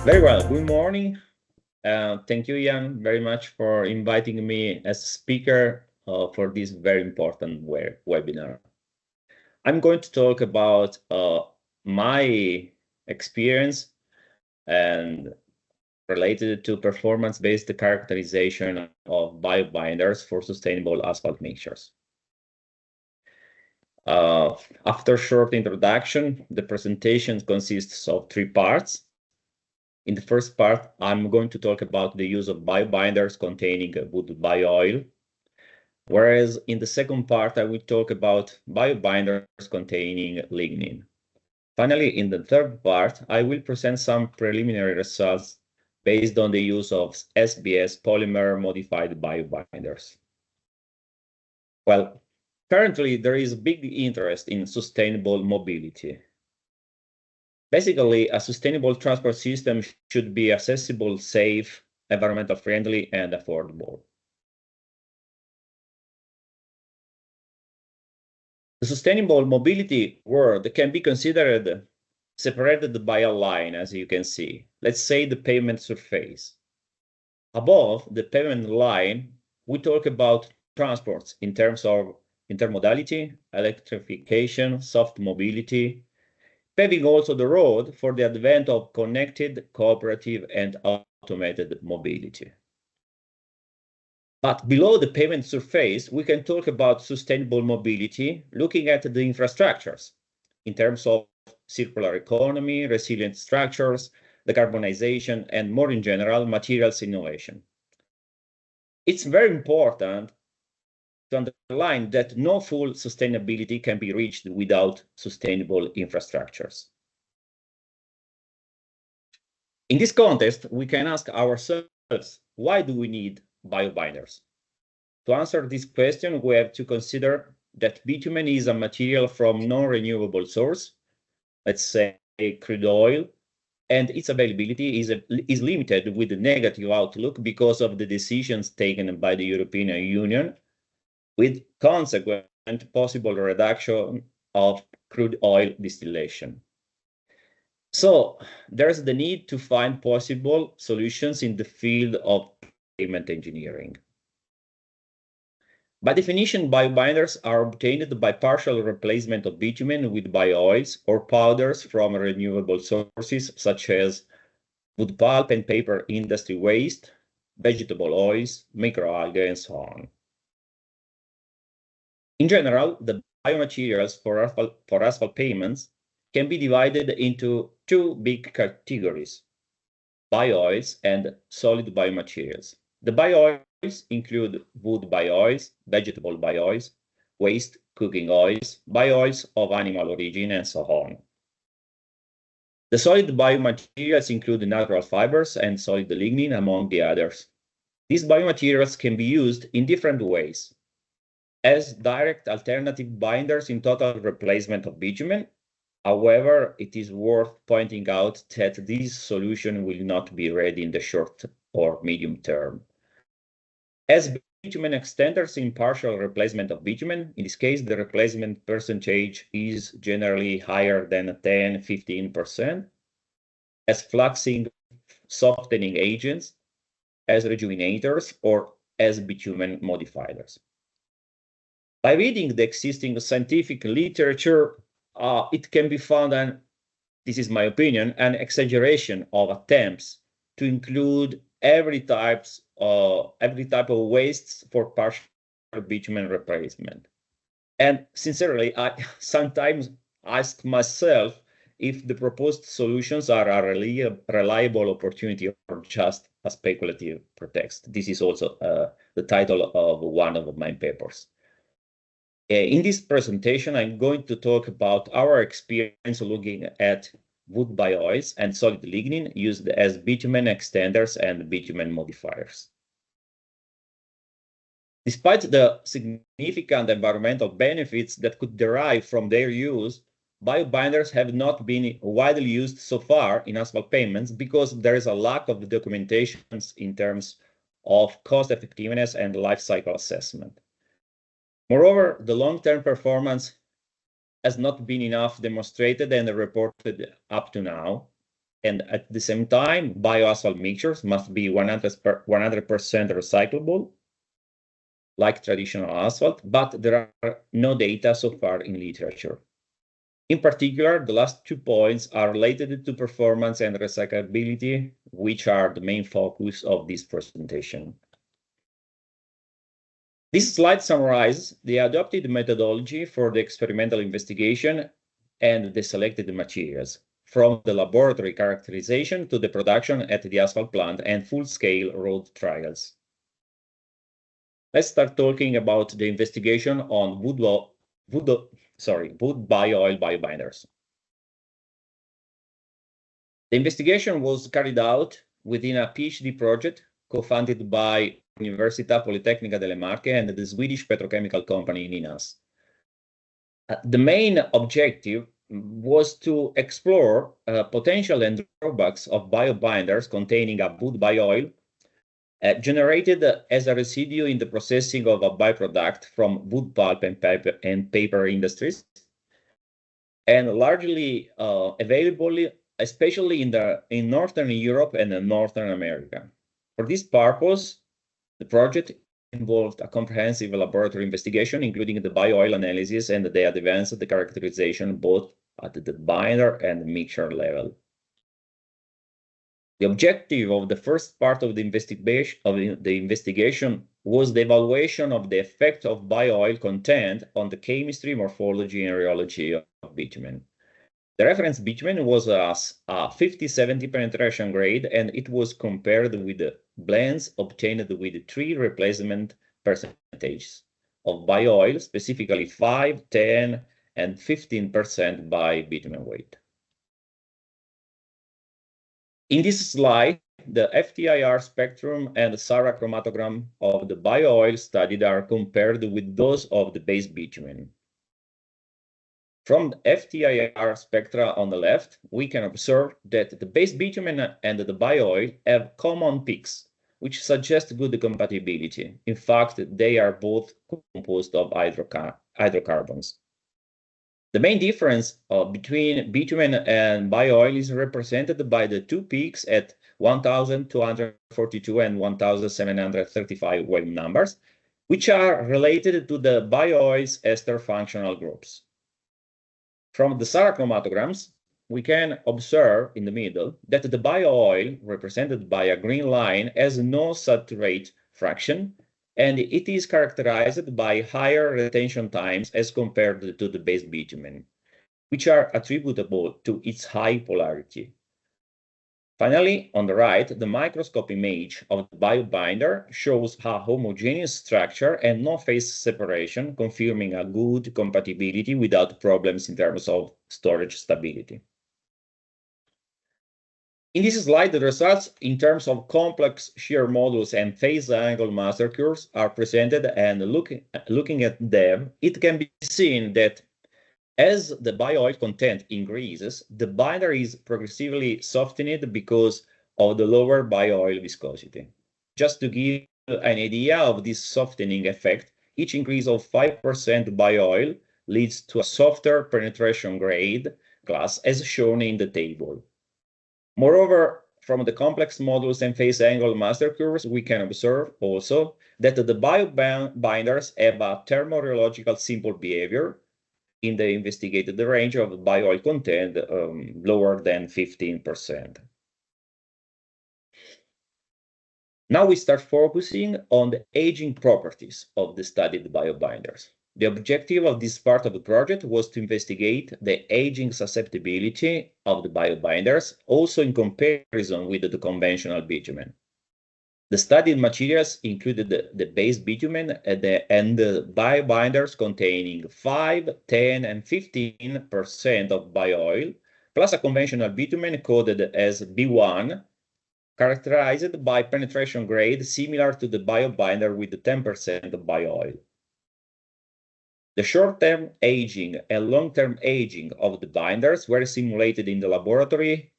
Very well. Good morning. Thank you, Ian, very much for inviting me as a speaker for this very important webinar. I'm going to talk about my experience and related to performance-based characterization of biobinders for sustainable asphalt mixtures. After a short introduction, the presentation consists of 3 parts. In the first part, I'm going to talk about the use of biobinders containing wood bio-oil, whereas in the second part, I will talk about biobinders containing lignin. Finally, in the third part, I will present some preliminary results based on the use of SBS polymer-modified biobinders. Well, currently, there is big interest in sustainable mobility. Basically, a sustainable transport system should be accessible, safe, environmental friendly, and affordable. The sustainable mobility world can be considered separated by a line, as you can see. Let's say the pavement surface. Above the pavement line, we talk about transports in terms of intermodality, electrification, soft mobility, paving also the road for the advent of connected, cooperative, and automated mobility. But below the pavement surface, we can talk about sustainable mobility, looking at the infrastructures in terms of circular economy, resilient structures, decarbonization, and more in general, materials innovation. It's very important to underline that no full sustainability can be reached without sustainable infrastructures. In this context, we can ask ourselves, why do we need biobinders? To answer this question, we have to consider that bitumen is a material from non-renewable source, let's say crude oil, and its availability is limited with a negative outlook because of the decisions taken by the European Union, with consequent possible reduction of crude oil distillation. So there's the need to find possible solutions in the field of pavement engineering. By definition, biobinders are obtained by partial replacement of bitumen with bio-oils or powders from renewable sources such as wood pulp and paper industry waste, vegetable oils, microalgae, and so on. In general, the biomaterials for asphalt pavements can be divided into 2 big categories: bio-oils and solid biomaterials. The bio-oils include wood bio-oils, vegetable bio-oils, waste cooking oils, bio-oils of animal origin, and so on. The solid biomaterials include natural fibers and solid lignin, among the others. These biomaterials can be used in different ways: as direct alternative binders in total replacement of bitumen. However, it is worth pointing out that this solution will not be ready in the short or medium term. As bitumen extenders in partial replacement of bitumen, in this case, the replacement percentage is generally higher than 10–15%, as fluxing softening agents, as rejuvenators, or as bitumen modifiers. By reading the existing scientific literature, it can be found, and this is my opinion, an exaggeration of attempts to include every type of wastes for partial bitumen replacement. And sincerely, I sometimes ask myself if the proposed solutions are a reliable opportunity or just a speculative pretext. This is also the title of one of my papers. In this presentation, I'm going to talk about our experience looking at wood bio-oils and solid lignin used as bitumen extenders and bitumen modifiers. Despite the significant environmental benefits that could derive from their use, biobinders have not been widely used so far in asphalt pavements because there is a lack of documentation in terms of cost effectiveness and life cycle assessment. Moreover, the long-term performance has not been enough demonstrated and reported up to now. and at the same time, bioasphalt mixtures must be 100% recyclable, like traditional asphalt, but there are no data so far in literature. In particular, the last 2 points are related to performance and recyclability, which are the main focus of this presentation. This slide summarizes the adopted methodology for the experimental investigation and the selected materials, from the laboratory characterization to the production at the asphalt plant and full-scale road trials. Let's start talking about the investigation on wood bio-oil biobinders. The investigation was carried out within a PhD project co-funded by Università Politecnica delle Marche and the Swedish petrochemical company Ninas. The main objective was to explore potential and drawbacks of biobinders containing a wood bio-oil generated as a residue in the processing of a byproduct from wood pulp and paper industries, and largely available, especially in Northern Europe and Northern America. For this purpose, the project involved a comprehensive laboratory investigation, including the bio-oil analysis and the advanced characterization both at the binder and mixture level. The objective of the first part of the investigation was the evaluation of the effect of bio-oil content on the chemistry, morphology, and rheology of bitumen. The reference bitumen was a 50-70 penetration grade, and it was compared with the blends obtained with 3 replacement percentages of bio-oil, specifically 5, 10, and 15% by bitumen weight. In this slide, the FTIR spectrum and SARA chromatogram of the bio-oil studied are compared with those of the base bitumen. From the FTIR spectra on the left, we can observe that the base bitumen and the bio-oil have common peaks, which suggest good compatibility. In fact, they are both composed of hydrocarbons. The main difference between bitumen and bio-oil is represented by the 2 peaks at 1,242 and 1,735 wave numbers, which are related to the bio-oil's ester functional groups. From the SARA chromatograms, we can observe in the middle that the bio-oil, represented by a green line, has no saturate fraction, and it is characterized by higher retention times as compared to the base bitumen, which are attributable to its high polarity. Finally, on the right, the microscope image of the biobinder shows a homogeneous structure and no phase separation, confirming a good compatibility without problems in terms of storage stability. In this slide, the results in terms of complex shear modulus and phase angle master curves are presented, and looking at them, it can be seen that as the bio-oil content increases, the binder is progressively softened because of the lower bio-oil viscosity. Just to give an idea of this softening effect, each increase of 5% bio-oil leads to a softer penetration grade class, as shown in the table. Moreover, from the complex modulus and phase angle master curves, we can observe also that the biobinders have a thermorheological simple behavior in the investigated range of bio-oil content lower than 15%. Now we start focusing on the aging properties of the studied biobinders. The objective of this part of the project was to investigate the aging susceptibility of the biobinders, also in comparison with the conventional bitumen. The studied materials included the base bitumen and the biobinders containing 5, 10, and 15% of bio-oil, plus a conventional bitumen coded as B1, characterized by penetration grade similar to the biobinder with 10% of bio-oil. The short-term aging and long-term aging of the binders were simulated in the laboratory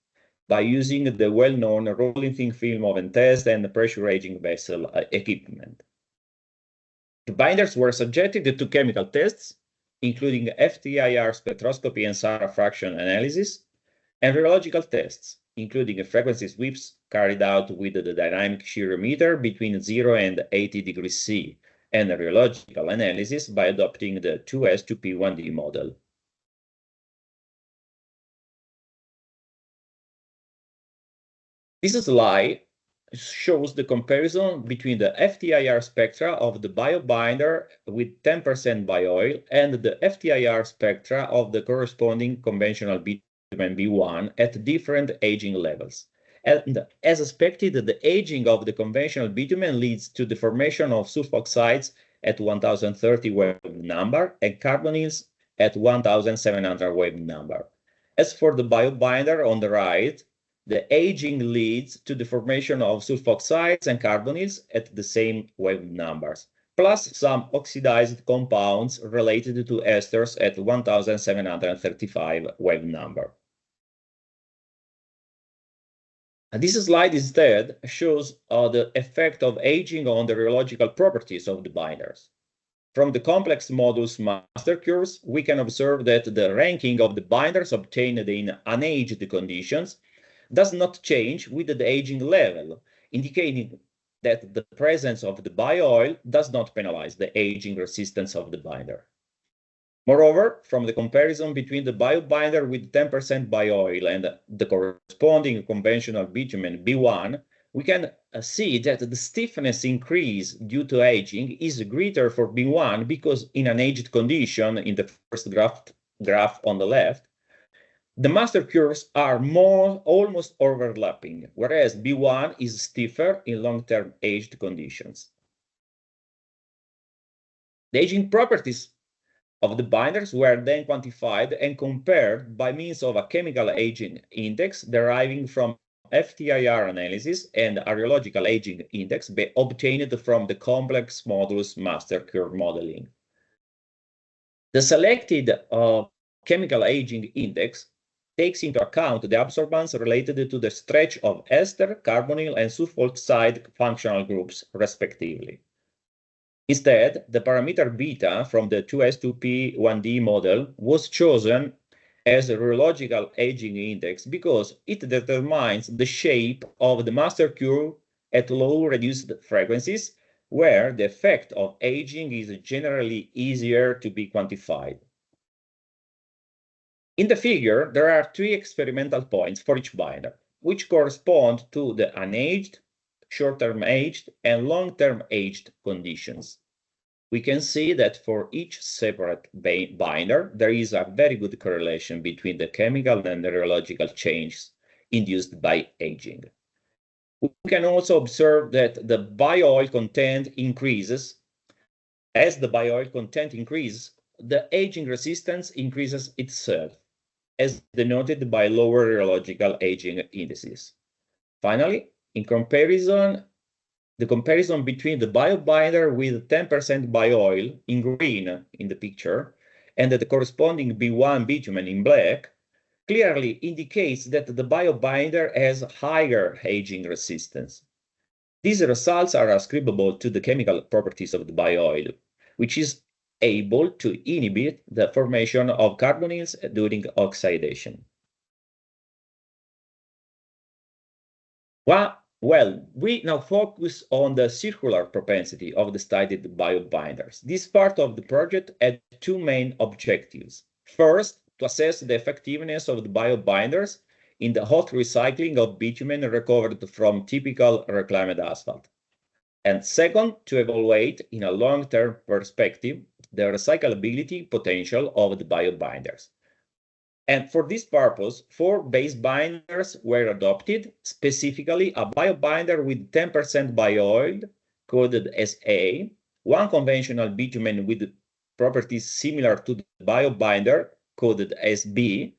by using the well-known rolling thin film oven test and the pressure aging vessel equipment. The binders were subjected to chemical tests, including FTIR spectroscopy and SARA fraction analysis, and rheological tests, including frequency sweeps carried out with the dynamic shear meter between 0 and 80 degrees C, and rheological analysis by adopting the 2S2P1D model. This slide shows the comparison between the FTIR spectra of the biobinder with 10% bioil and the FTIR spectra of the corresponding conventional bitumen B1 at different aging levels. And as expected, the aging of the conventional bitumen leads to the formation of sulfoxides at 1030 wave number and carbonyls at 1700 wave number. As for the biobinder on the right, the aging leads to the formation of sulfoxides and carbonyls at the same wave numbers, plus some oxidized compounds related to esters at 1735 wave number. And this slide instead shows the effect of aging on the rheological properties of the binders. From the complex modulus master curves, we can observe that the ranking of the binders obtained in unaged conditions does not change with the aging level, indicating that the presence of the bio-oil does not penalize the aging resistance of the binder. Moreover, from the comparison between the biobinder with 10% bio-oil and the corresponding conventional bitumen B1, we can see that the stiffness increase due to aging is greater for B1 because in an aged condition, in the first graph on the left, the master curves are almost overlapping, whereas B1 is stiffer in long-term aged conditions. The aging properties of the binders were then quantified and compared by means of a chemical aging index deriving from FTIR analysis and a rheological aging index obtained from the complex modulus master curve modeling. The selected chemical aging index takes into account the absorbance related to the stretch of ester, carbonyl, and sulfoxide functional groups, respectively. Instead, the parameter beta from the 2S2P1D model was chosen as a rheological aging index because it determines the shape of the master curve at low reduced frequencies, where the effect of aging is generally easier to be quantified. In the figure, there are 3 experimental points for each binder, which correspond to the unaged, short-term aged, and long-term aged conditions. We can see that for each separate binder, there is a very good correlation between the chemical and the rheological changes induced by aging. We can also observe that the bio-oil content increases. As the bio-oil content increases, the aging resistance increases itself, as denoted by lower rheological aging indices. Finally, in comparison, the comparison between the biobinder with 10% bio-oil in green in the picture and the corresponding B1 bitumen in black clearly indicates that the biobinder has higher aging resistance. These results are ascribable to the chemical properties of the bio-oil, which is able to inhibit the formation of carbonyls during oxidation. Well, we now focus on the circular propensity of the studied biobinders. This part of the project had 2 main objectives. First, to assess the effectiveness of the biobinders in the hot recycling of bitumen recovered from typical reclaimed asphalt. And second, to evaluate in a long-term perspective the recyclability potential of the biobinders. And for this purpose, 4 base binders were adopted, specifically a biobinder with 10% bio-oil, coded as A, 1 conventional bitumen with properties similar to the biobinder, coded as B,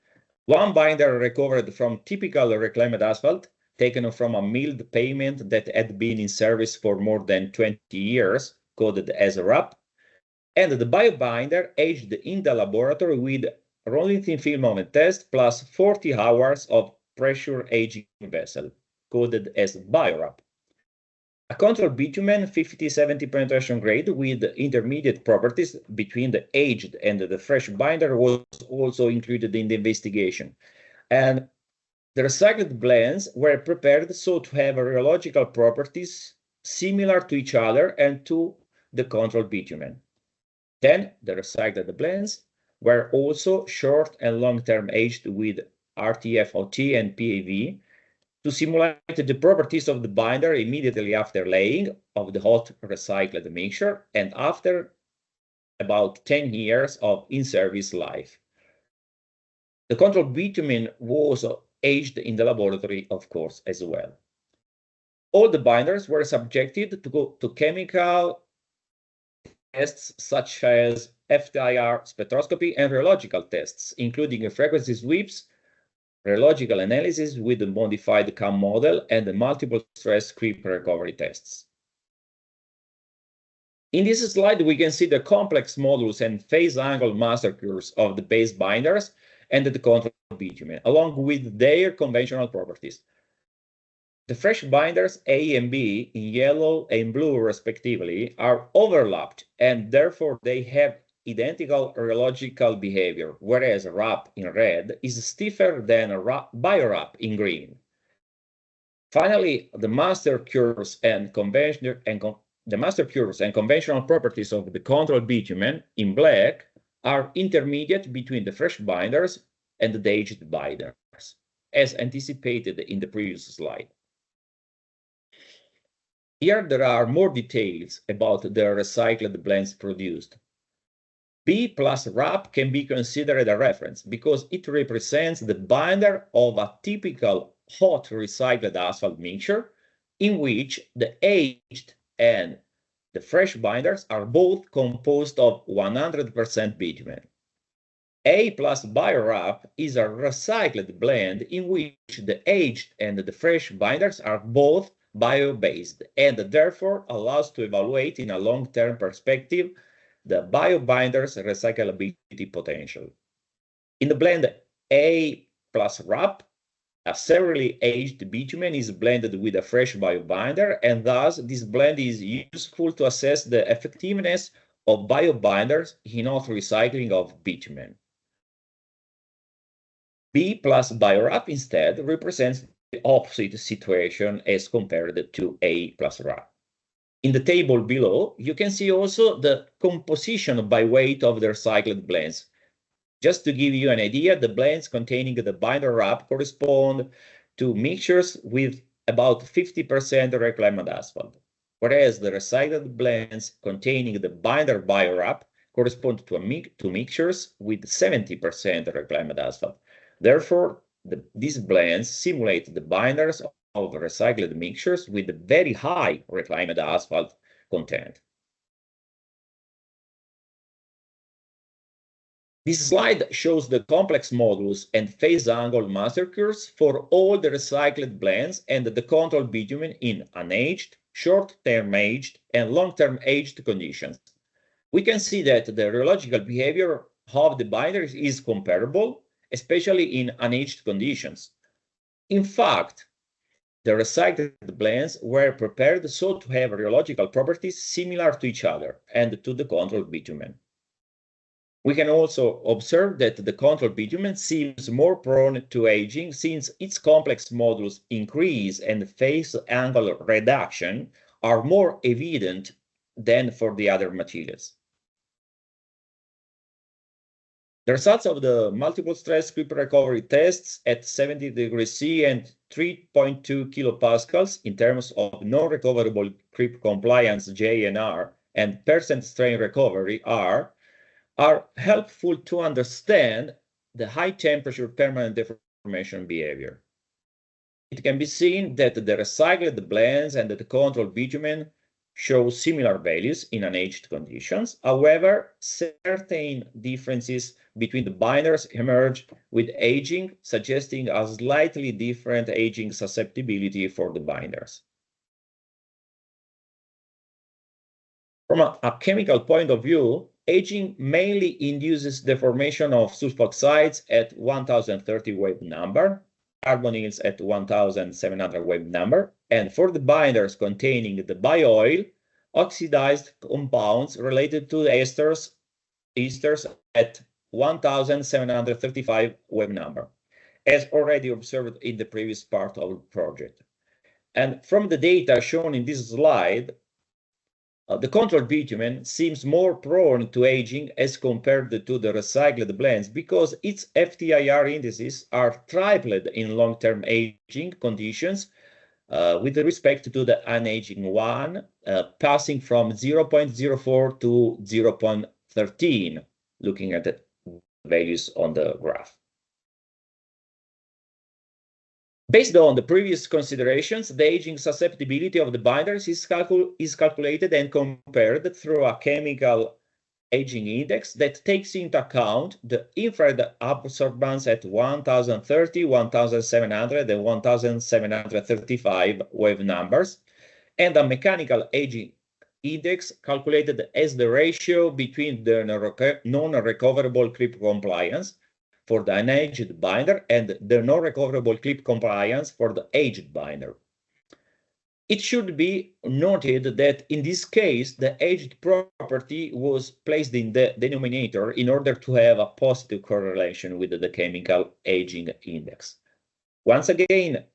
1 binder recovered from typical reclaimed asphalt, taken from a milled pavement that had been in service for more than 20 years, coded as RAP, and the biobinder aged in the laboratory with rolling thin film oven test plus 40 hours of pressure aging vessel, coded as BioWrap. A control bitumen 50-70 penetration grade with intermediate properties between the aged and the fresh binder was also included in the investigation. And The recycled blends were prepared so to have rheological properties similar to each other and to the control bitumen. Then the recycled blends were also short and long-term aged with RTFOT and PAV to simulate the properties of the binder immediately after laying of the hot recycled mixture and after about 10 years of in-service life. The control bitumen was aged in the laboratory, of course, as well. All the binders were subjected to chemical tests such as FTIR spectroscopy and rheological tests, including frequency sweeps, rheological analysis with the modified CAM model, and the multiple stress creep recovery tests. In this slide, we can see the complex modulus and phase angle master curves of the base binders and the control bitumen, along with their conventional properties. The fresh binders A and B, in yellow and blue respectively, are overlapped, and therefore they have identical rheological behavior, whereas RAP in red is stiffer than BioRAP in green. Finally, the master curves and conventional properties of the control bitumen in black are intermediate between the fresh binders and the aged binders, as anticipated in the previous slide. Here there are more details about the recycled blends produced. B plus RAP can be considered a reference because it represents the binder of a typical hot recycled asphalt mixture in which the aged and the fresh binders are both composed of 100% bitumen. A plus BioRAP is a recycled blend in which the aged and the fresh binders are both bio-based and therefore allows to evaluate in a long-term perspective the bio-binder's recyclability potential. In the blend A plus RAP, a severely aged bitumen is blended with a fresh bio-binder, and thus this blend is useful to assess the effectiveness of bio-binders in hot recycling of bitumen. B plus BioRAP instead represents the opposite situation as compared to A plus RAP. In the table below, you can see also the composition by weight of the recycled blends. Just to give you an idea, the blends containing the binder RAP correspond to mixtures with about 50% reclaimed asphalt, whereas the recycled blends containing the binder BioRAP correspond to mixtures with 70% reclaimed asphalt. Therefore, these blends simulate the binders of recycled mixtures with very high reclaimed asphalt content. This slide shows the complex modulus and phase angle master curves for all the recycled blends and the control bitumen in unaged, short-term aged, and long-term aged conditions. We can see that the rheological behavior of the binders is comparable, especially in unaged conditions. In fact, the recycled blends were prepared so to have rheological properties similar to each other and to the control bitumen. We can also observe that the control bitumen seems more prone to aging since its complex modulus increase and phase angle reduction are more evident than for the other materials. The results of the multiple stress creep recovery tests at 70 degrees C and 3.2 kilopascals in terms of non-recoverable creep compliance JNR and percent strain recovery R are helpful to understand the high temperature permanent deformation behavior. It can be seen that the recycled blends and the control bitumen show similar values in unaged conditions. However, certain differences between the binders emerge with aging, suggesting a slightly different aging susceptibility for the binders. From a chemical point of view, aging mainly induces the formation of sulfoxides at 1030 wave number, carbonyls at 1700 wave number, and for the binders containing the bio-oil, oxidized compounds related to the esters at 1735 wave number. as already observed in the previous part of the project. And from the data shown in this slide, the control bitumen seems more prone to aging as compared to the recycled blends because its FTIR indices are tripled in long-term aging conditions with respect to the unaging one, passing from 0.04 to 0.13, looking at the values on the graph. Based on the previous considerations, the aging susceptibility of the binders is calculated and compared through a chemical aging index that takes into account the infrared absorbance at 1030, 1700, and 1735 wave numbers, and a mechanical aging index calculated as the ratio between the non-recoverable clip compliance for the unaged binder and the non-recoverable clip compliance for the aged binder. It should be noted that in this case, the aged property was placed in the denominator in order to have a positive correlation with the chemical aging index. Once again,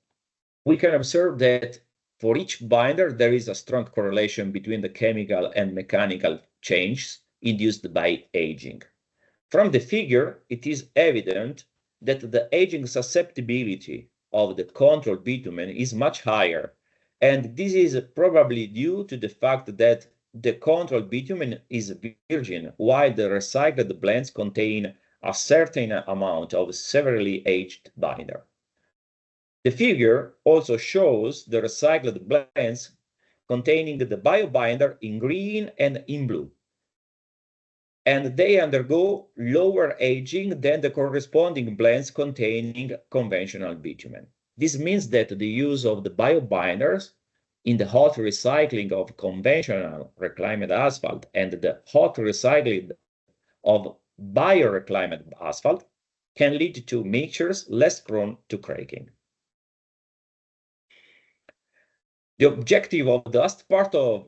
we can observe that for each binder, there is a strong correlation between the chemical and mechanical changes induced by aging. From the figure, it is evident that the aging susceptibility of the control bitumen is much higher, and this is probably due to the fact that the control bitumen is virgin, while the recycled blends contain a certain amount of severely aged binder. The figure also shows the recycled blends containing the biobinder in green and in blue, and they undergo lower aging than the corresponding blends containing conventional bitumen. This means that the use of the biobinders in the hot recycling of conventional reclaimed asphalt and the hot recycling of bioreclaimed asphalt can lead to mixtures less prone to cracking. The objective of the last part of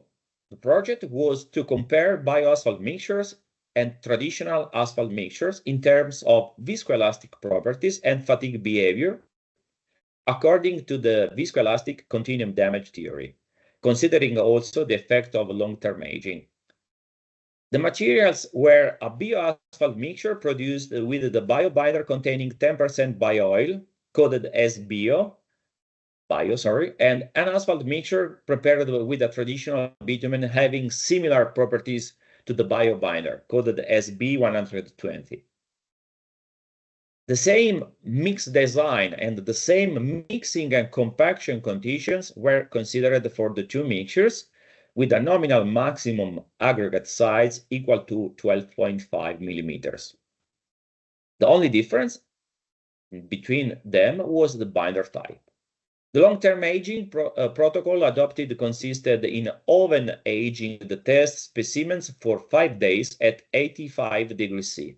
the project was to compare bioasphalt mixtures and traditional asphalt mixtures in terms of viscoelastic properties and fatigue behavior according to the viscoelastic continuum damage theory, considering also the effect of long-term aging. The materials were a bioasphalt mixture produced with the biobinder containing 10% bio-oil, coded as bio, and an asphalt mixture prepared with a traditional bitumen having similar properties to the biobinder, coded as B120. The same mix design and the same mixing and compaction conditions were considered for the two mixtures, with a nominal maximum aggregate size equal to 12.5 millimeters. The only difference between them was the binder type. The long-term aging protocol adopted consisted in oven aging the test specimens for 5 days at 85 degrees C.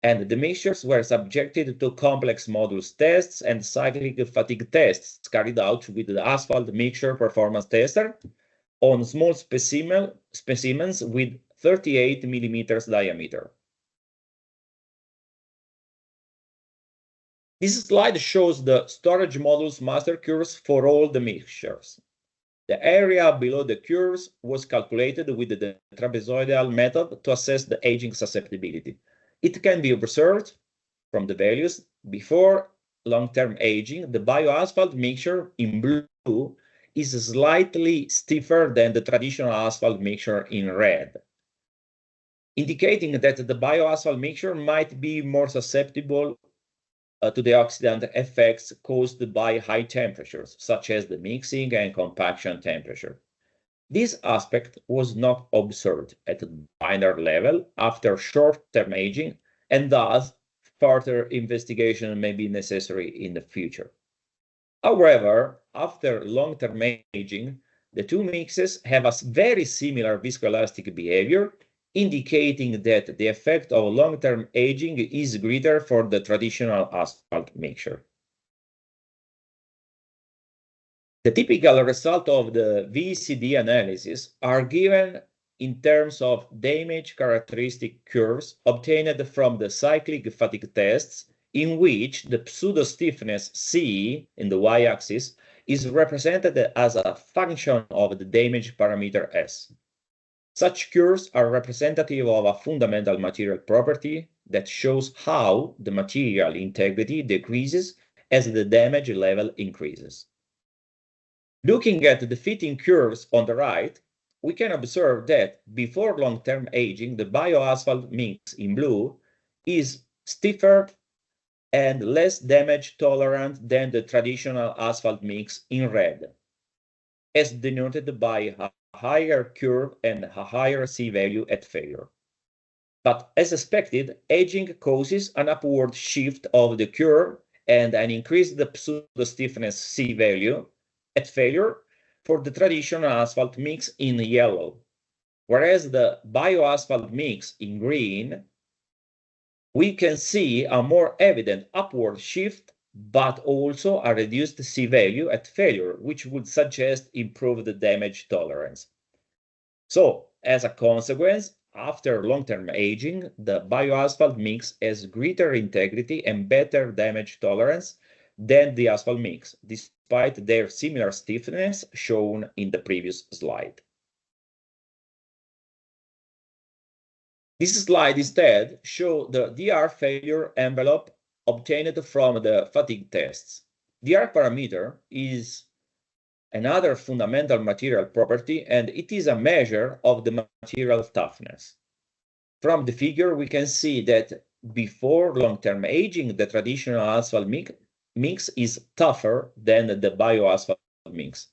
And the mixtures were subjected to complex modulus tests and cyclic fatigue tests carried out with the asphalt mixture performance tester on small specimens with 38 millimeters diameter. This slide shows the storage modulus master curves for all the mixtures. The area below the curves was calculated with the trapezoidal method to assess the aging susceptibility. It can be observed from the values before long-term aging, the bioasphalt mixture in blue is slightly stiffer than the traditional asphalt mixture in red, indicating that the bioasphalt mixture might be more susceptible to the oxidant effects caused by high temperatures, such as the mixing and compaction temperature. This aspect was not observed at the binder level after short-term aging, and thus further investigation may be necessary in the future. However, after long-term aging, the two mixes have a very similar viscoelastic behavior, indicating that the effect of long-term aging is greater for the traditional asphalt mixture. The typical result of the VCD analysis are given in terms of damage characteristic curves obtained from the cyclic fatigue tests in which the pseudo-stiffness C in the y-axis is represented as a function of the damage parameter S. Such curves are representative of a fundamental material property that shows how the material integrity decreases as the damage level increases. Looking at the fitting curves on the right, we can observe that before long-term aging, the bioasphalt mix in blue is stiffer and less damage tolerant than the traditional asphalt mix in red, as denoted by a higher curve and a higher C value at failure. But as expected, aging causes an upward shift of the curve and an increased pseudo-stiffness C value at failure for the traditional asphalt mix in yellow, whereas the bioasphalt mix in green, we can see a more evident upward shift, but also a reduced C value at failure, which would suggest improved damage tolerance. So, as a consequence, after long-term aging, the bioasphalt mix has greater integrity and better damage tolerance than the asphalt mix, despite their similar stiffness shown in the previous slide. This slide instead shows the DR failure envelope obtained from the fatigue tests. DR parameter is another fundamental material property, and it is a measure of the material toughness. From the figure, we can see that before long-term aging, the traditional asphalt mix is tougher than the bioasphalt mix.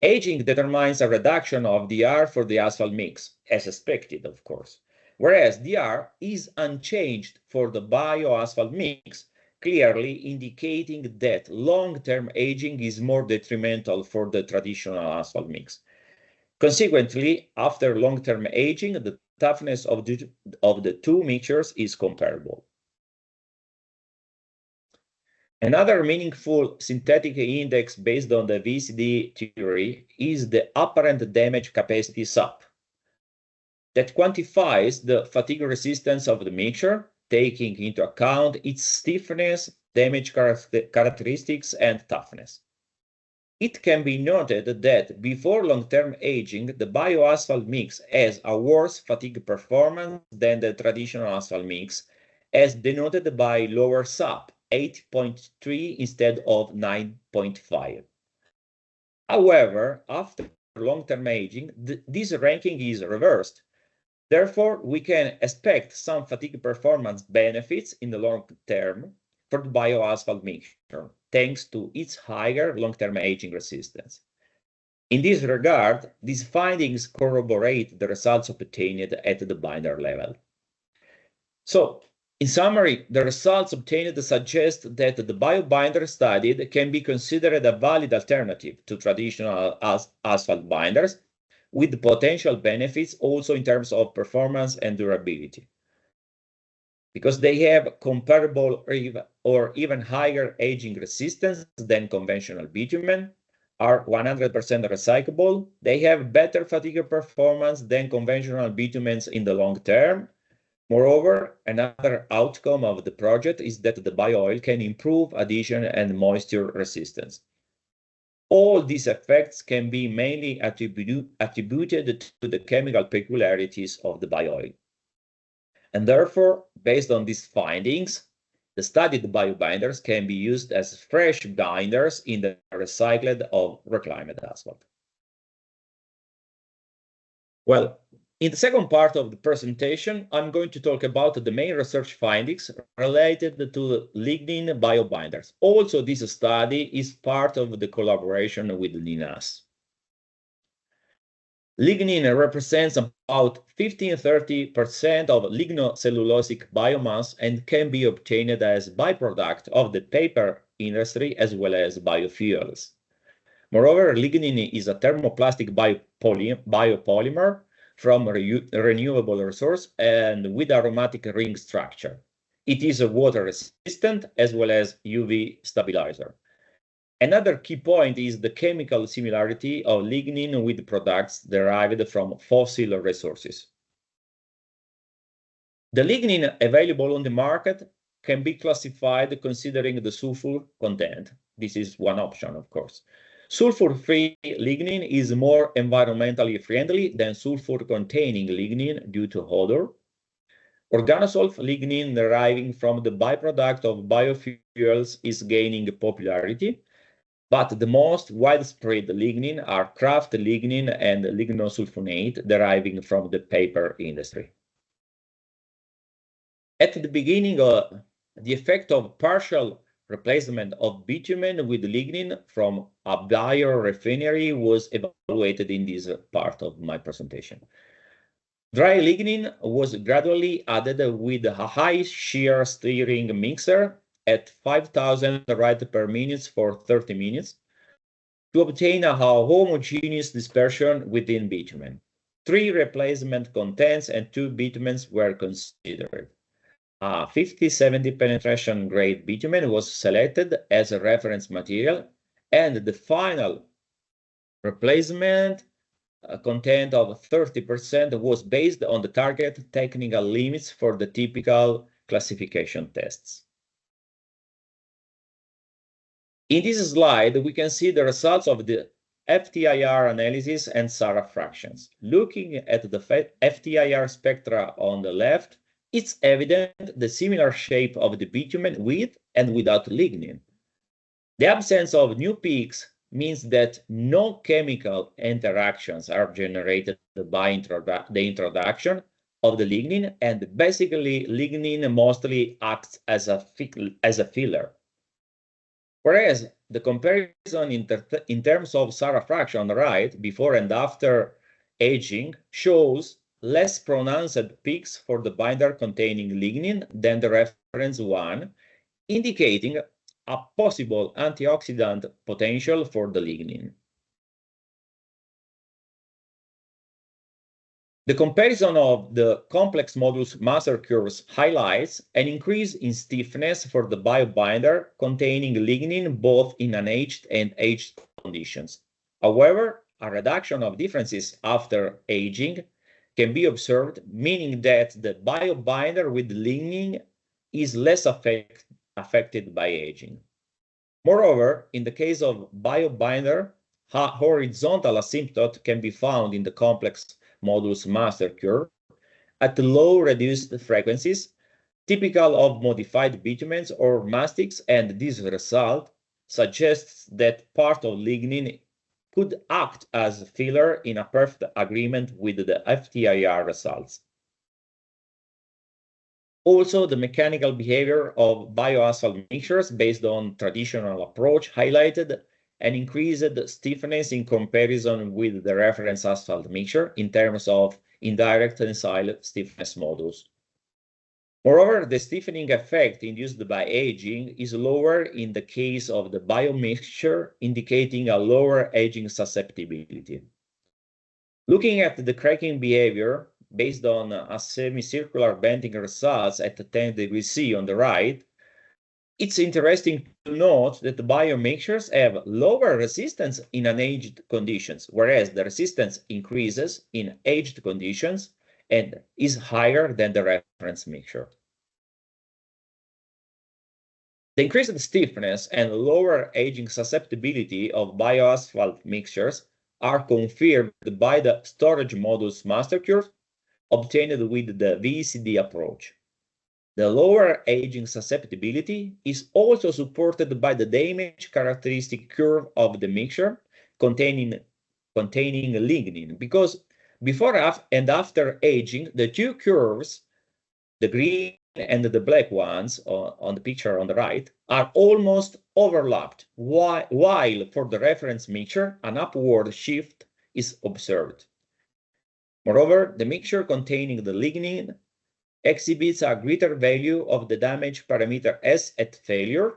Aging determines a reduction of DR for the asphalt mix, as expected, of course, whereas DR is unchanged for the bioasphalt mix, clearly indicating that long-term aging is more detrimental for the traditional asphalt mix. Consequently, after long-term aging, the toughness of the two mixtures is comparable. Another meaningful synthetic index based on the VCD theory is the apparent damage capacity SAP that quantifies the fatigue resistance of the mixture, taking into account its stiffness, damage characteristics, and toughness. It can be noted that before long-term aging, the bioasphalt mix has a worse fatigue performance than the traditional asphalt mix, as denoted by lower SAP, 8.3 instead of 9.5. However, after long-term aging, this ranking is reversed. Therefore, we can expect some fatigue performance benefits in the long term for the bioasphalt mixture, thanks to its higher long-term aging resistance. In this regard, these findings corroborate the results obtained at the binder level. So, in summary, the results obtained suggest that the biobinder studied can be considered a valid alternative to traditional asphalt binders, with potential benefits also in terms of performance and durability, because they have comparable or even higher aging resistance than conventional bitumen, are 100% recyclable, they have better fatigue performance than conventional bitumens in the long term. Moreover, another outcome of the project is that the bio-oil can improve adhesion and moisture resistance. All these effects can be mainly attributed to the chemical peculiarities of the bio-oil. And therefore, based on these findings, the studied biobinders can be used as fresh binders in the recycled or reclaimed asphalt. Well, in the second part of the presentation, I'm going to talk about the main research findings related to lignin biobinders. Also, this study is part of the collaboration with LINAS. Lignin represents about 15–30% of lignocellulosic biomass and can be obtained as byproduct of the paper industry as well as biofuels. Moreover, lignin is a thermoplastic biopolymer from renewable resource and with aromatic ring structure. It is water resistant as well as UV stabilizer. Another key point is the chemical similarity of lignin with products derived from fossil resources. The lignin available on the market can be classified considering the sulfur content. This is one option, of course. Sulfur-free lignin is more environmentally friendly than sulfur-containing lignin due to odor. Organosulf lignin deriving from the byproduct of biofuels is gaining popularity, but the most widespread lignin are kraft lignin and lignosulfonate deriving from the paper industry. At the beginning, the effect of partial replacement of bitumen with lignin from a biorefinery was evaluated in this part of my presentation. Dry lignin was gradually added with a high shear stirring mixer at 5,000 rad per minute for 30 minutes to obtain a homogeneous dispersion within bitumen. 3 replacement contents and 2 bitumens were considered. 50-70 penetration grade bitumen was selected as a reference material, and the final replacement content of 30% was based on the target technical limits for the typical classification tests. In this slide, we can see the results of the FTIR analysis and SARA fractions. Looking at the FTIR spectra on the left, it's evident the similar shape of the bitumen with and without lignin. The absence of new peaks means that no chemical interactions are generated by the introduction of the lignin, and basically lignin mostly acts as a filler. Whereas the comparison in terms of SARA fraction on the right, before and after aging, shows less pronounced peaks for the binder containing lignin than the reference one, indicating a possible antioxidant potential for the lignin. The comparison of the complex modulus master curves highlights an increase in stiffness for the biobinder containing lignin both in unaged and aged conditions. However, a reduction of differences after aging can be observed, meaning that the biobinder with lignin is less affected by aging. Moreover, in the case of biobinder, a horizontal asymptote can be found in the complex modulus master curve at low reduced frequencies, typical of modified bitumens or mastics, and this result suggests that part of lignin could act as filler in a perfect agreement with the FTIR results. Also, the mechanical behavior of bioasphalt mixtures based on traditional approach highlighted an increased stiffness in comparison with the reference asphalt mixture in terms of indirect tensile stiffness modulus. Moreover, the stiffening effect induced by aging is lower in the case of the biomixture, indicating a lower aging susceptibility. Looking at the cracking behavior based on a semicircular bending results at 10 degrees C on the right, it's interesting to note that the biomixtures have lower resistance in unaged conditions, whereas the resistance increases in aged conditions and is higher than the reference mixture. The increased stiffness and lower aging susceptibility of bioasphalt mixtures are confirmed by the storage modulus master curve obtained with the VCD approach. The lower aging susceptibility is also supported by the damage characteristic curve of the mixture containing lignin, because before and after aging, the two curves, the green and the black ones on the picture on the right, are almost overlapped, while for the reference mixture, an upward shift is observed. Moreover, the mixture containing the lignin exhibits a greater value of the damage parameter S at failure,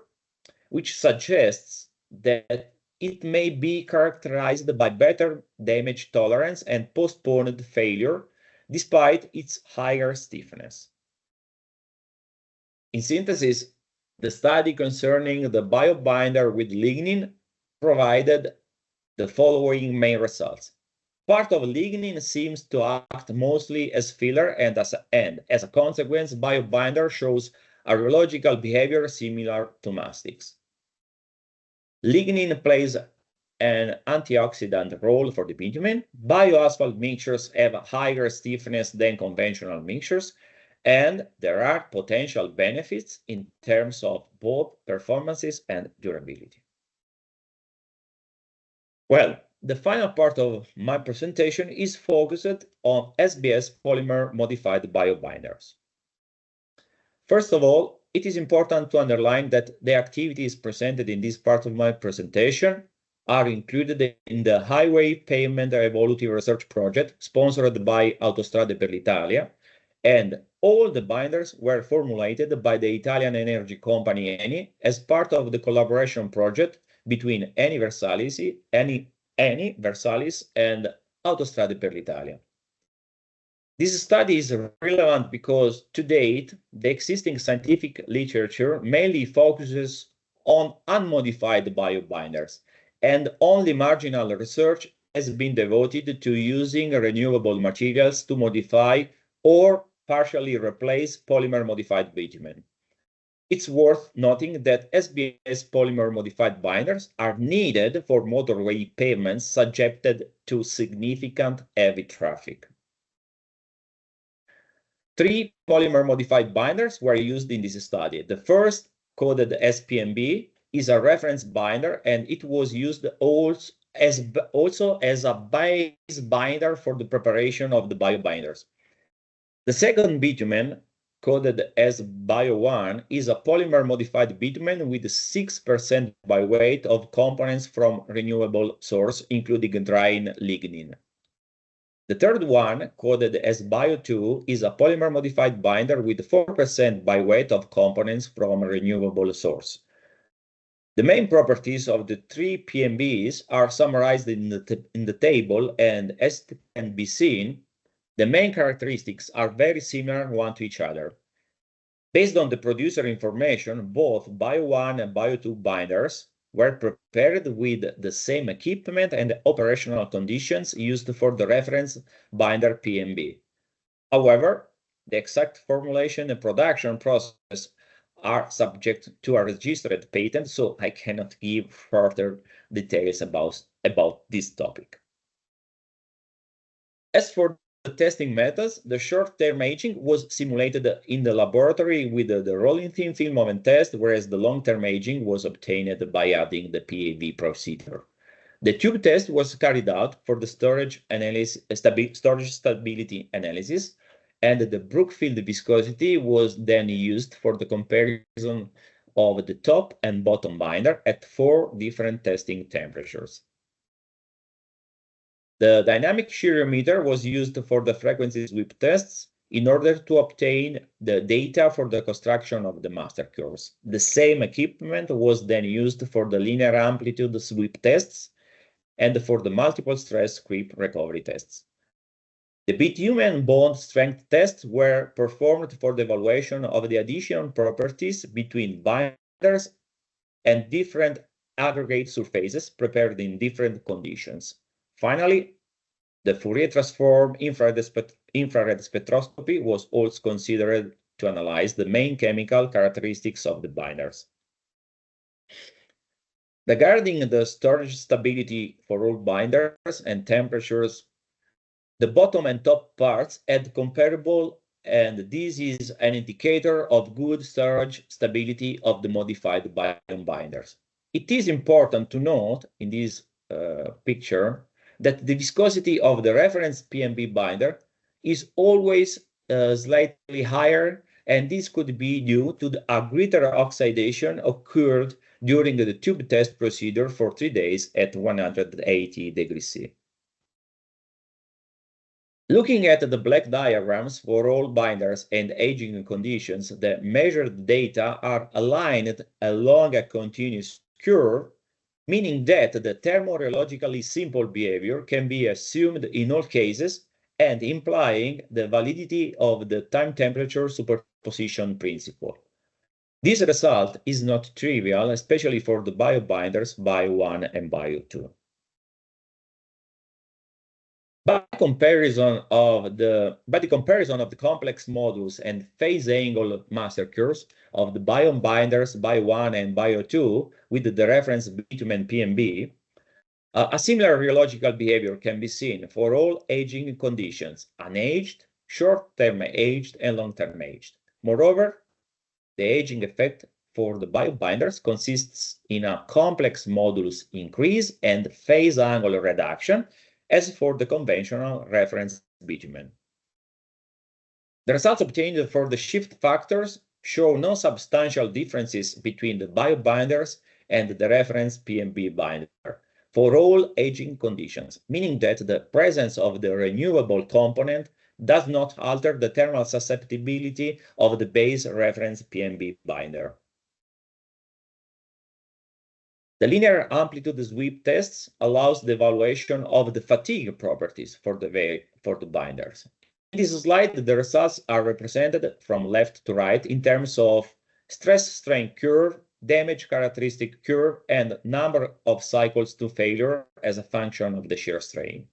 which suggests that it may be characterized by better damage tolerance and postponed failure, despite its higher stiffness. In synthesis, the study concerning the biobinder with lignin provided the following main results. Part of lignin seems to act mostly as filler, and as a consequence, biobinder shows a rheological behavior similar to mastics. Lignin plays an antioxidant role for the bitumen. Bioasphalt mixtures have a higher stiffness than conventional mixtures, and there are potential benefits in terms of both performances and durability. Well, the final part of my presentation is focused on SBS polymer modified biobinders. First of all, it is important to underline that the activities presented in this part of my presentation are included in the Highway Pavement Evolutive Research Project sponsored by Autostrade per l'Italia, and all the binders were formulated by the Italian energy company Eni as part of the collaboration project between Eni Versalis and Autostrade per l'Italia. This study is relevant because, to date, the existing scientific literature mainly focuses on unmodified biobinders, and only marginal research has been devoted to using renewable materials to modify or partially replace polymer-modified bitumen. It's worth noting that SBS polymer-modified binders are needed for motorway pavements subjected to significant heavy traffic. 3 polymer-modified binders were used in this study. The first, coded as PMB, is a reference binder, and it was used also as a base binder for the preparation of the biobinders. The second bitumen, coded as Bio1, is a polymer-modified bitumen with 6% by weight of components from renewable source, including drying lignin. The third one, coded as Bio2, is a polymer-modified binder with 4% by weight of components from a renewable source. The main properties of the 3 PMBs are summarized in the table, and as can be seen, the main characteristics are very similar one to each other. Based on the producer information, both Bio1 and Bio2 binders were prepared with the same equipment and operational conditions used for the reference binder PMB. However, the exact formulation and production process are subject to a registered patent, so I cannot give further details about this topic. As for the testing methods, the short-term aging was simulated in the laboratory with the rolling thin film oven test, whereas the long-term aging was obtained by adding the PAV procedure. The tube test was carried out for the storage stability analysis, and the Brookfield viscosity was then used for the comparison of the top and bottom binder at 4 different testing temperatures. The dynamic shear meter was used for the frequency sweep tests in order to obtain the data for the construction of the master curves. The same equipment was then used for the linear amplitude sweep tests and for the multiple stress creep recovery tests. The bitumen bond strength tests were performed for the evaluation of the addition properties between binders and different aggregate surfaces prepared in different conditions. Finally, the Fourier transform infrared spectroscopy was also considered to analyze the main chemical characteristics of the binders. Regarding the storage stability for all binders and temperatures, the bottom and top parts had comparable, and this is an indicator of good storage stability of the modified binders. It is important to note in this picture that the viscosity of the reference PMB binder is always slightly higher, and this could be due to a greater oxidation occurred during the tube test procedure for 3 days at 180 degrees C. Looking at the black diagrams for all binders and aging conditions, the measured data are aligned along a continuous curve, meaning that the thermorheologically simple behavior can be assumed in all cases and implying the validity of the time-temperature superposition principle. This result is not trivial, especially for the biobinders Bio1 and Bio2. By the comparison of the complex modulus and phase angle master curves of the biome binders Bio1 and Bio2 with the reference bitumen PMB, a similar rheological behavior can be seen for all aging conditions, unaged, short-term aged, and long-term aged. Moreover, the aging effect for the biobinders consists in a complex modulus increase and phase angle reduction, as for the conventional reference bitumen. The results obtained for the shift factors show no substantial differences between the biobinders and the reference PMB binder for all aging conditions, meaning that the presence of the renewable component does not alter the thermal susceptibility of the base reference PMB binder. The linear amplitude sweep tests allows the evaluation of the fatigue properties for the binders. In this slide, the results are represented from left to right in terms of stress-strain curve, damage characteristic curve, and number of cycles to failure as a function of the shear strain.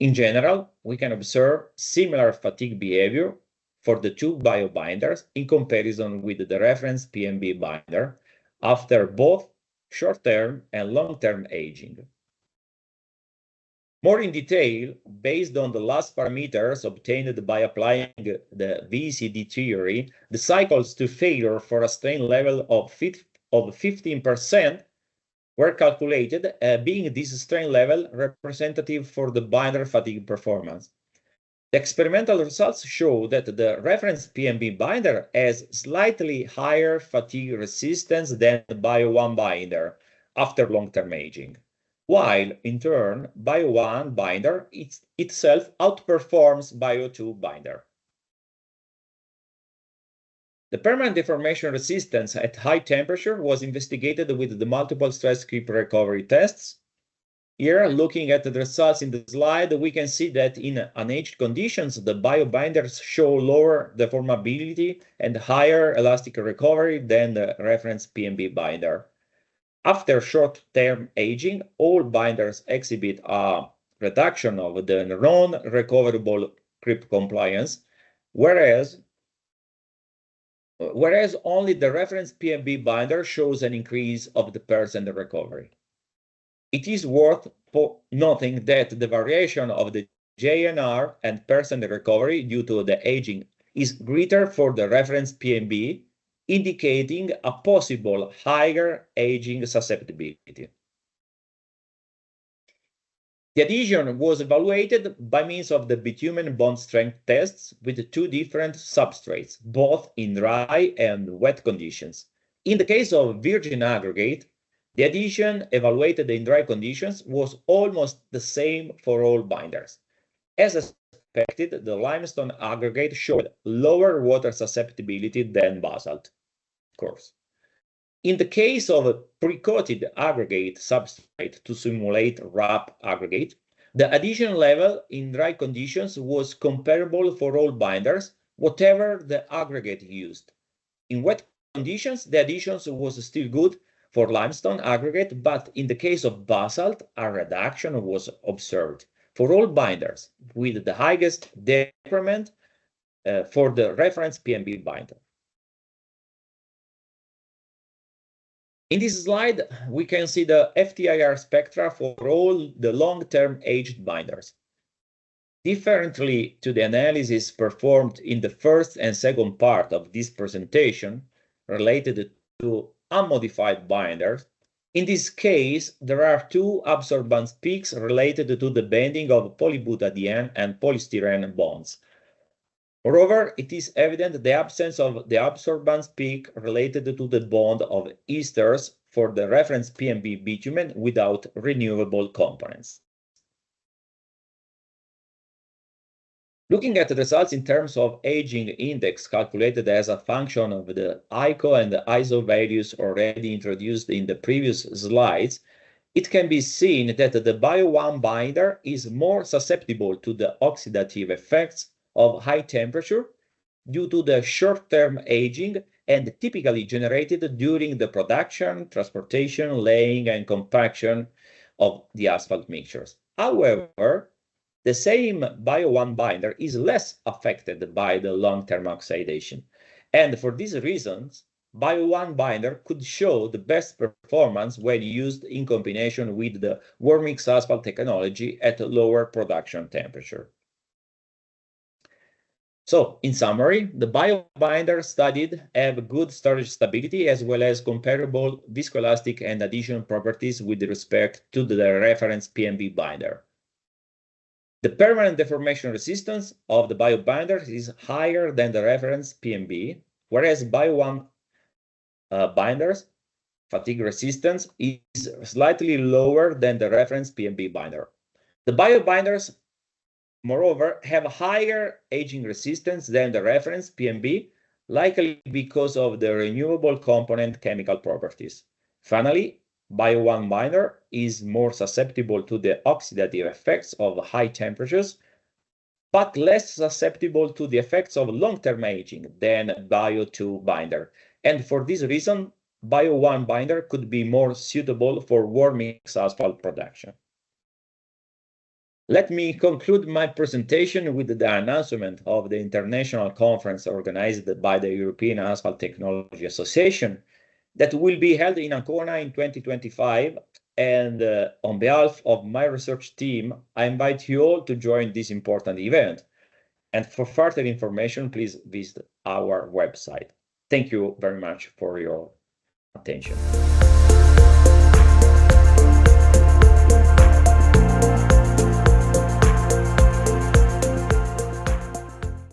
In general, we can observe similar fatigue behavior for the two biobinders in comparison with the reference PMB binder after both short-term and long-term aging. More in detail, based on the last parameters obtained by applying the VCD theory, the cycles to failure for a strain level of 15% were calculated, being this strain level representative for the binder fatigue performance. The experimental results show that the reference PMB binder has slightly higher fatigue resistance than the Bio1 binder after long-term aging, while in turn Bio1 binder itself outperforms Bio2 binder. The permanent deformation resistance at high temperature was investigated with the multiple stress creep recovery tests. Here, looking at the results in the slide, we can see that in unaged conditions, the biobinders show lower deformability and higher elastic recovery than the reference PMB binder. After short-term aging, all binders exhibit a reduction of the non-recoverable creep compliance, whereas only the reference PMB binder shows an increase of the percent recovery. It is worth noting that the variation of the JNR and percent recovery due to the aging is greater for the reference PMB, indicating a possible higher aging susceptibility. The adhesion was evaluated by means of the bitumen bond strength tests with two different substrates, both in dry and wet conditions. In the case of virgin aggregate, the adhesion evaluated in dry conditions was almost the same for all binders. As expected, the limestone aggregate showed lower water susceptibility than basalt, of course. In the case of a pre-coated aggregate substrate to simulate RAP aggregate, the adhesion level in dry conditions was comparable for all binders, whatever the aggregate used. In wet conditions, the adhesion was still good for limestone aggregate, but in the case of basalt, a reduction was observed for all binders, with the highest decrement for the reference PMB binder. In this slide, we can see the FTIR spectra for all the long-term aged binders. Differently to the analysis performed in the first and second part of this presentation, related to unmodified binders, in this case, there are two absorbance peaks related to the bending of polybutadiene and polystyrene bonds. Moreover, it is evident the absence of the absorbance peak related to the bond of esters for the reference PMB bitumen without renewable components. Looking at the results in terms of aging index calculated as a function of the ICO and the ISO values already introduced in the previous slides, it can be seen that the Bio1 binder is more susceptible to the oxidative effects of high temperature due to the short-term aging and typically generated during the production, transportation, laying, and compaction of the asphalt mixtures. However, The same Bio1 binder is less affected by the long-term oxidation. And for these reasons, Bio1 binder could show the best performance when used in combination with the warm-mix asphalt technology at a lower production temperature. So, in summary, the biobinders studied have good storage stability as well as comparable viscoelastic and adhesion properties with respect to the reference PMB binder. The permanent deformation resistance of the biobinders is higher than the reference PMB, whereas Bio1 binders fatigue resistance is slightly lower than the reference PMB binder. The biobinders, moreover, have higher aging resistance than the reference PMB, likely because of the renewable component chemical properties. Finally, Bio1 binder is more susceptible to the oxidative effects of high temperatures, but less susceptible to the effects of long-term aging than Bio2 binder. And for this reason, Bio1 binder could be more suitable for warm-mix asphalt production. Let me conclude my presentation with the announcement of the international conference organized by the European Asphalt Technology Association that will be held in Ancona in 2025. And on behalf of my research team, I invite you all to join this important event. And for further information, please visit our website. Thank you very much for your attention.